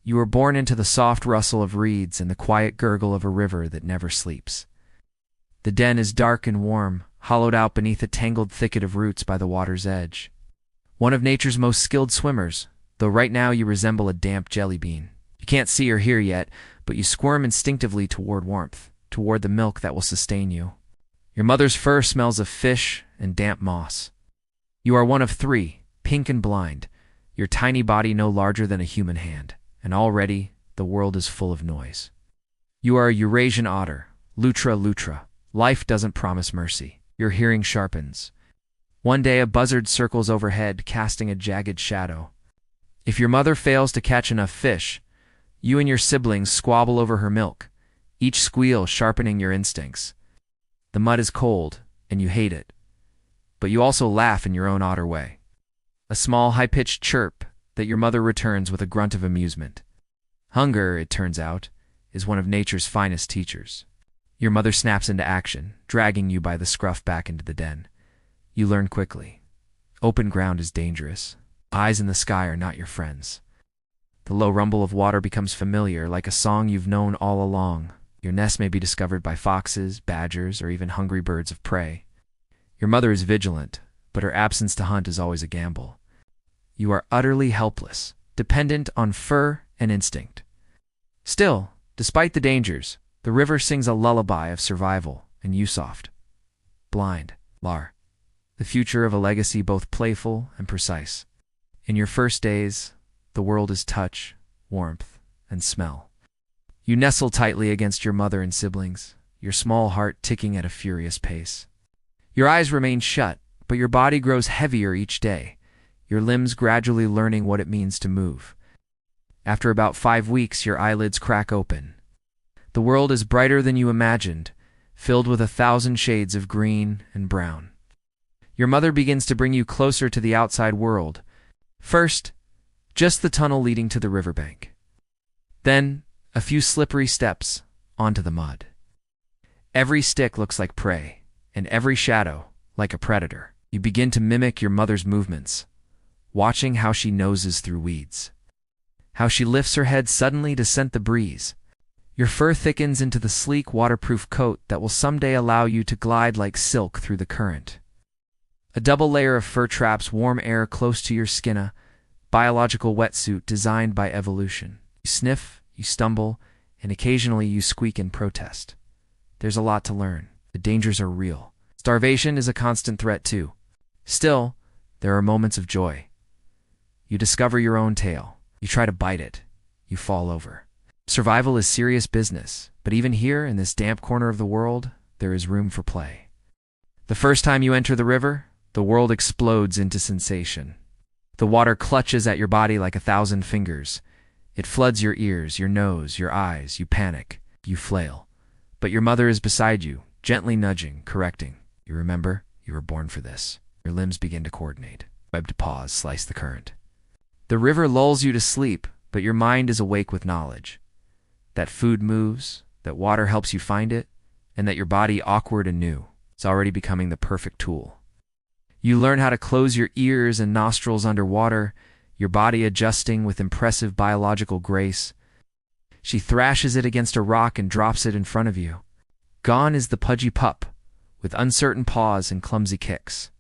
You were born into the soft rustle of reeds and the quiet gurgle of a river that never sleeps. The den is dark and warm, hollowed out beneath a tangled thicket of roots by the water's edge. One of nature's most skilled swimmers, though right now you resemble a damp jelly bean. You can't see or hear yet, but you squirm instinctively toward warmth, toward the milk that will sustain you. Your mother's fur smells of fish and damp moss. You are one of three, pink and blind, your tiny body no larger than a human hand, and already the world is full of noise. You are a Eurasian otter, lutra lutra. Life doesn't promise mercy. Your hearing sharpens. One day a buzzard circles overhead, casting a jagged shadow. If your mother fails to catch enough fish, you and your siblings squabble over her milk, each squeal sharpening your instincts. The mud is cold, and you hate it. But you also laugh in your own otter way. A small, high-pitched chirp that your mother returns with a grunt of amusement. Hunger, it turns out, is one of nature's finest teachers. Your mother snaps into action, dragging you by the scruff back into the den. You learn quickly. Open ground is dangerous. Eyes in the sky are not your friends. The low rumble of water becomes familiar, like a song you've known all along. Your nest may be discovered by foxes, badgers, or even hungry birds of prey. Your mother is vigilant, but her absence to hunt is always a gamble. You are utterly helpless, dependent on fur and instinct. Still, despite the dangers, the river sings a lullaby of survival, and you soft, blind, lar. The future of a legacy both playful and precise. In your first days, the world is touch, warmth, and smell. You nestle tightly against your mother and siblings, your small heart ticking at a furious pace. Your eyes remain shut, but your body grows heavier each day, your limbs gradually learning what it means to move. After about 5 weeks, your eyelids crack open. The world is brighter than you imagined, filled with 1,000 shades of green and brown. Your mother begins to bring you closer to the outside world. First, just the tunnel leading to the riverbank. Then, a few slippery steps onto the mud. Every stick looks like prey, and every shadow like a predator. You begin to mimic your mother's movements, watching how she noses through weeds, how she lifts her head suddenly to scent the breeze. Your fur thickens into the sleek, waterproof coat that will someday allow you to glide like silk through the current. A double layer of fur traps warm air close to your skin, a biological wetsuit designed by evolution. You sniff, you stumble, and occasionally you squeak in protest. There's a lot to learn. The dangers are real. Starvation is a constant threat too. Still, there are moments of joy. You discover your own tail. You try to bite it. You fall over. Survival is serious business, but even here in this damp corner of the world, there is room for play. The first time you enter the river, the world explodes into sensation. The water clutches at your body like 1,000 fingers. It floods your ears, your nose, your eyes. You panic. You flail. But your mother is beside you, gently nudging, correcting. You remember, you were born for this. Your limbs begin to coordinate. Webbed paws slice the current. The river lulls you to sleep, but your mind is awake with knowledge. That food moves, that water helps you find it, and that your body, awkward and new, is already becoming the perfect tool. You learn how to close your ears and nostrils underwater, your body adjusting with impressive biological grace. She thrashes it against a rock and drops it in front of you. Gone is the pudgy pup, with uncertain paws and clumsy kicks.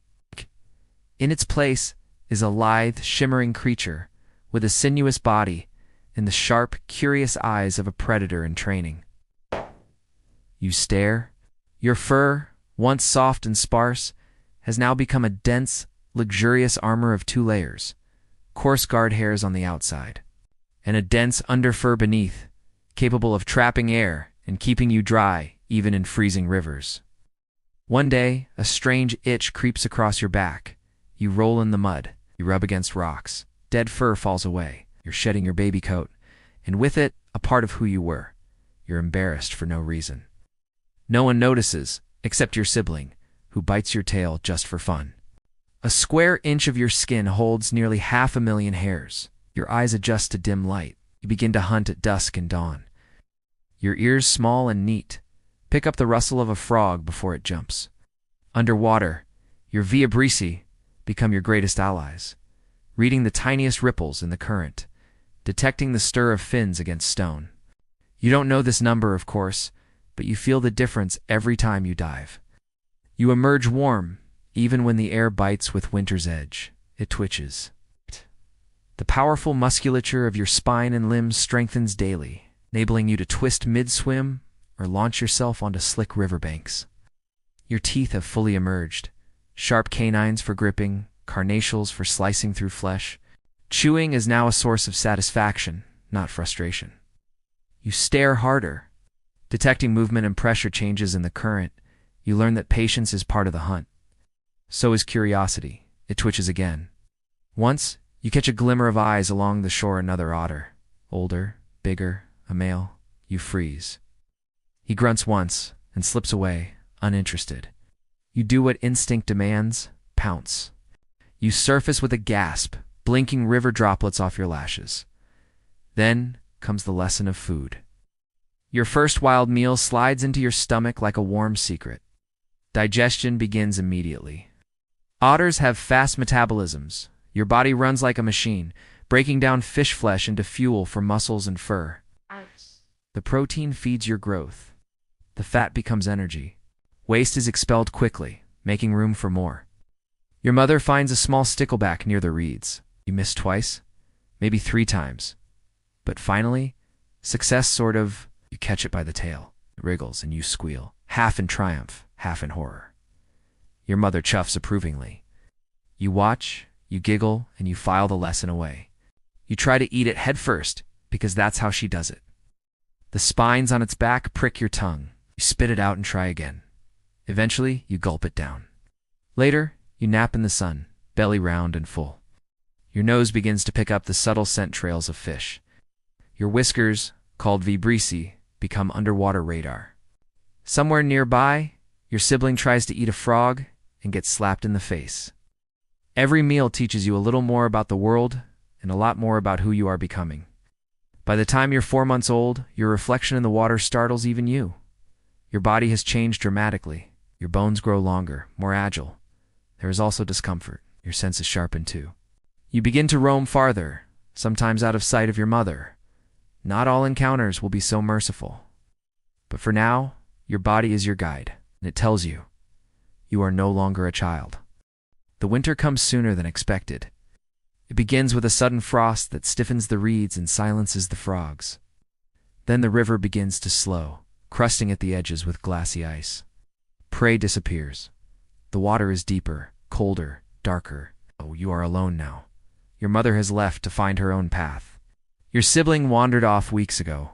In its place is a lithe, shimmering creature with a sinuous body and the sharp, curious eyes of a predator in training. You stare. Your fur, once soft and sparse, has now become a dense, luxurious armor of 2 layers, coarse guard hairs on the outside, and a dense underfur beneath, capable of trapping air and keeping you dry even in freezing rivers. One day, a strange itch creeps across your back. You roll in the mud. You rub against rocks. Dead fur falls away. You're shedding your baby coat, and with it, a part of who you were. You're embarrassed for no reason. No one notices, except your sibling, who bites your tail just for fun. A square inch of your skin holds nearly 500,000 hairs. Your eyes adjust to dim light. You begin to hunt at dusk and dawn. Your ears, small and neat, pick up the rustle of a frog before it jumps. Underwater, your viabrisi become your greatest allies, reading the tiniest ripples in the current, detecting the stir of fins against stone. You don't know this number, of course, but you feel the difference every time you dive. You emerge warm, even when the air bites with winter's edge. It twitches. The powerful musculature of your spine and limbs strengthens daily, enabling you to twist mid-swim or launch yourself onto slick riverbanks. Your teeth have fully emerged, sharp canines for gripping, carnassials for slicing through flesh. Chewing is now a source of satisfaction, not frustration. You stare harder. Detecting movement and pressure changes in the current, you learn that patience is part of the hunt. So is curiosity. It twitches again. Once, you catch a glimmer of eyes along the shore. Another otter. Older, bigger, a male. You freeze. He grunts once and slips away, uninterested. You do what instinct demands, pounce. You surface with a gasp, blinking river droplets off your lashes. Then comes the lesson of food. Your first wild meal slides into your stomach like a warm secret. Digestion begins immediately. Otters have fast metabolisms. Your body runs like a machine, breaking down fish flesh into fuel for muscles and fur. The protein feeds your growth. The fat becomes energy. Waste is expelled quickly, making room for more. Your mother finds a small stickleback near the reeds. You miss twice, maybe 3 times. But finally, success sort of, you catch it by the tail. It wriggles and you squeal, half in triumph, half in horror. Your mother chuffs approvingly. You watch, you giggle, and you file the lesson away. You try to eat it head first, because that's how she does it. The spines on its back prick your tongue. You spit it out and try again. Eventually, you gulp it down. Later, you nap in the sun, belly round and full. Your nose begins to pick up the subtle scent trails of fish. Your whiskers, called vibrissae, become underwater radar. Somewhere nearby, your sibling tries to eat a frog and gets slapped in the face. Every meal teaches you a little more about the world and a lot more about who you are becoming. By the time you're 4 months old, your reflection in the water startles even you. Your body has changed dramatically. Your bones grow longer, more agile. There is also discomfort. Your senses sharpen too. You begin to roam farther, sometimes out of sight of your mother. Not all encounters will be so merciful. But for now, your body is your guide, and it tells you, you are no longer a child. The winter comes sooner than expected. It begins with a sudden frost that stiffens the reeds and silences the frogs. Then the river begins to slow, crusting at the edges with glassy ice. Prey disappears. The water is deeper, colder, darker. Oh, you are alone now. Your mother has left to find her own path. Your sibling wandered off weeks ago.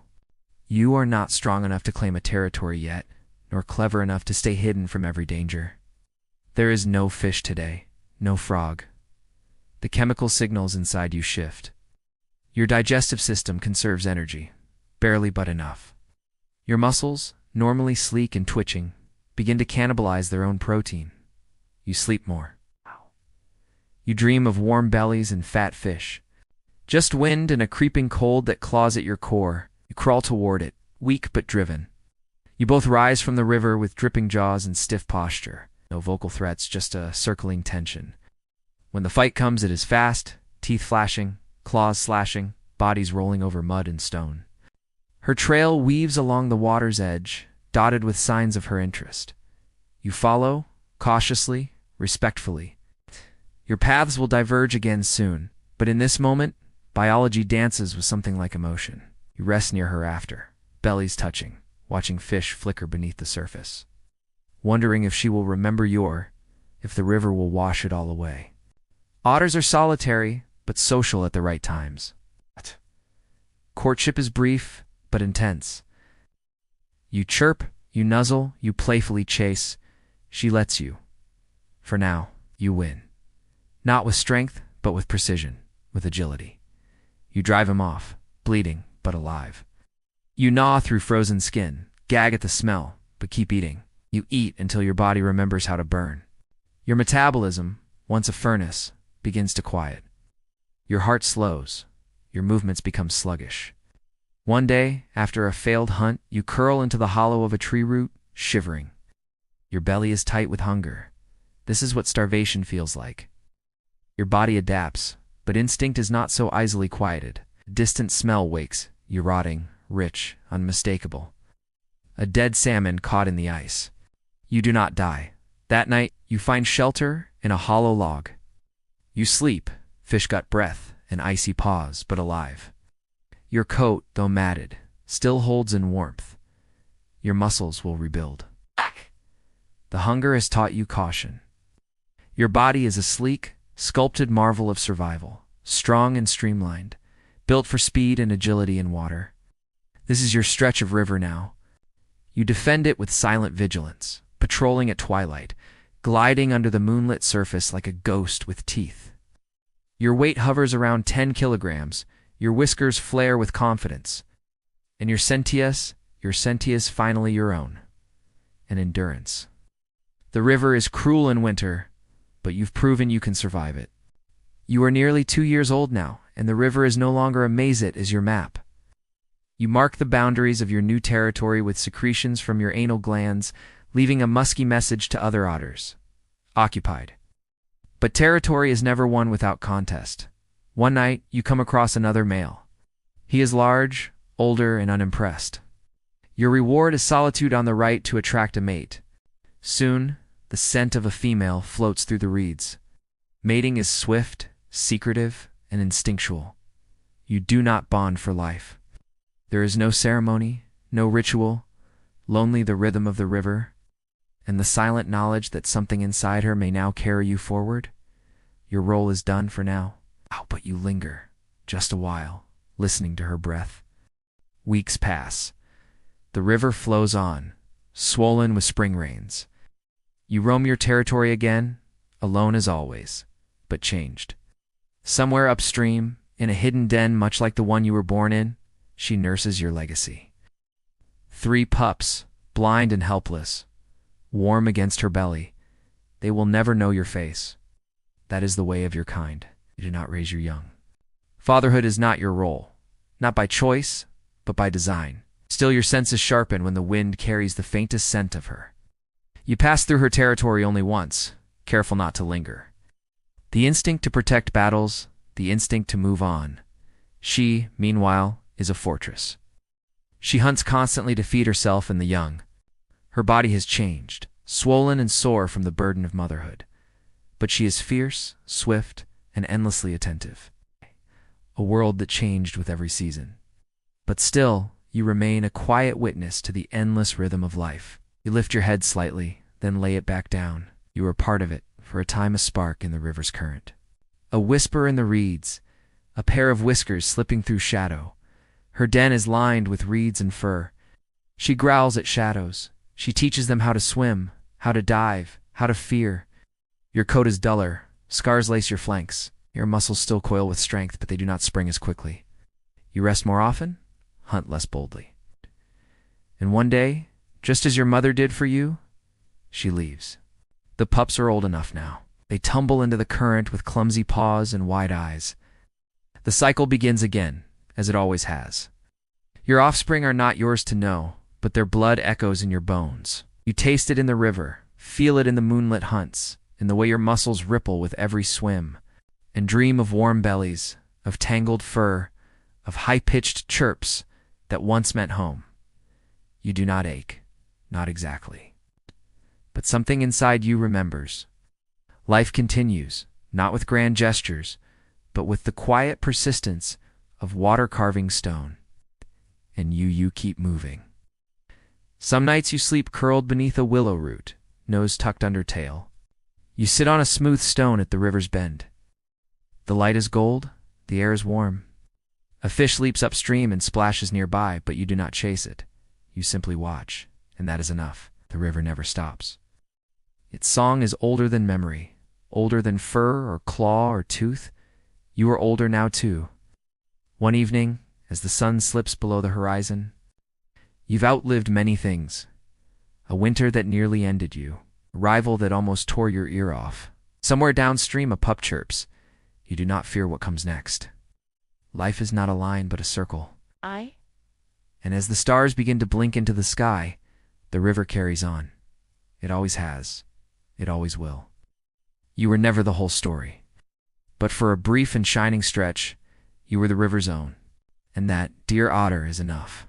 You are not strong enough to claim a territory yet, nor clever enough to stay hidden from every danger. There is no fish today, no frog. The chemical signals inside you shift. Your digestive system conserves energy, barely but enough. Your muscles, normally sleek and twitching, begin to cannibalize their own protein. You sleep more. You dream of warm bellies and fat fish. Just wind and a creeping cold that claws at your core. You crawl toward it, weak but driven. You both rise from the river with dripping jaws and stiff posture. No vocal threats, just a circling tension. When the fight comes, it is fast, teeth flashing, claws slashing, bodies rolling over mud and stone. Her trail weaves along the water's edge, dotted with signs of her interest. You follow, cautiously, respectfully. Your paths will diverge again soon, but in this moment, biology dances with something like emotion. You rest near her after, bellies touching, watching fish flicker beneath the surface. Wondering if she will remember if the river will wash it all away. Otters are solitary, but social at the right times. Courtship is brief, but intense. You chirp, you nuzzle, you playfully chase. She lets you. For now, you win. Not with strength, but with precision, with agility. You drive him off, bleeding, but alive. You gnaw through frozen skin, gag at the smell, but keep eating. You eat until your body remembers how to burn. Your metabolism, once a furnace, begins to quiet. Your heart slows. Your movements become sluggish. One day, after a failed hunt, you curl into the hollow of a tree root, shivering. Your belly is tight with hunger. This is what starvation feels like. Your body adapts, but instinct is not so easily quieted. A distant smell wakes you, rotting, rich, unmistakable. A dead salmon caught in the ice. You do not die. That night, you find shelter in a hollow log. You sleep, fish-gut breath and icy paws, but alive. Your coat, though matted, still holds in warmth. Your muscles will rebuild. The hunger has taught you caution. Your body is a sleek, sculpted marvel of survival, strong and streamlined, built for speed and agility in water. This is your stretch of river now. You defend it with silent vigilance, patrolling at twilight, gliding under the moonlit surface like a ghost with teeth. Your weight hovers around 10 kilograms, your whiskers flare with confidence, and your sentience finally your own, an endurance. The river is cruel in winter, but you've proven you can survive it. You are nearly 2 years old now, and the river is no longer a maze, it is your map. You mark the boundaries of your new territory with secretions from your anal glands, leaving a musky message to other otters. Occupied. But territory is never won without contest. One night, you come across another male. He is large, older, and unimpressed. Your reward is solitude on the right to attract a mate. Soon, the scent of a female floats through the reeds. Mating is swift, secretive, and instinctual. You do not bond for life. There is no ceremony, no ritual, lonely the rhythm of the river, and the silent knowledge that something inside her may now carry you forward. Your role is done for now. Oh, but you linger, just a while, listening to her breath. Weeks pass. The river flows on, swollen with spring rains. You roam your territory again, alone as always, but changed. Somewhere upstream, in a hidden den much like the one you were born in, she nurses your legacy. 3 pups, blind and helpless, warm against her belly. They will never know your face. That is the way of your kind. You do not raise your young. Fatherhood is not your role, not by choice, but by design. Still, your senses sharpen when the wind carries the faintest scent of her. You pass through her territory only once, careful not to linger. The instinct to protect battles, the instinct to move on. She, meanwhile, is a fortress. She hunts constantly to feed herself and the young. Her body has changed, swollen and sore from the burden of motherhood. But she is fierce, swift, and endlessly attentive. A world that changed with every season. But still, you remain a quiet witness to the endless rhythm of life. You lift your head slightly, then lay it back down. You are part of it, for a time a spark in the river's current. A whisper in the reeds, a pair of whiskers slipping through shadow. Her den is lined with reeds and fur. She growls at shadows. She teaches them how to swim, how to dive, how to fear. Your coat is duller, scars lace your flanks. Your muscles still coil with strength, but they do not spring as quickly. You rest more often, hunt less boldly. And one day, just as your mother did for you, she leaves. The pups are old enough now. They tumble into the current with clumsy paws and wide eyes. The cycle begins again, as it always has. Your offspring are not yours to know, but their blood echoes in your bones. You taste it in the river, feel it in the moonlit hunts, in the way your muscles ripple with every swim, and dream of warm bellies, of tangled fur, of high-pitched chirps that once meant home. You do not ache, not exactly. But something inside you remembers. Life continues, not with grand gestures, but with the quiet persistence of water carving stone. And you keep moving. Some nights you sleep curled beneath a willow root, nose tucked under tail. You sit on a smooth stone at the river's bend. The light is gold, the air is warm. A fish leaps upstream and splashes nearby, but you do not chase it. You simply watch, and that is enough. The river never stops. Its song is older than memory, older than fur or claw or tooth. You are older now too. One evening, as the sun slips below the horizon, you've outlived many things. A winter that nearly ended you, a rival that almost tore your ear off. Somewhere downstream a pup chirps. You do not fear what comes next. Life is not a line but a circle. And as the stars begin to blink into the sky, the river carries on. It always has. It always will. You were never the whole story. But for a brief and shining stretch, you were the river's own. and that dear Otter is enough.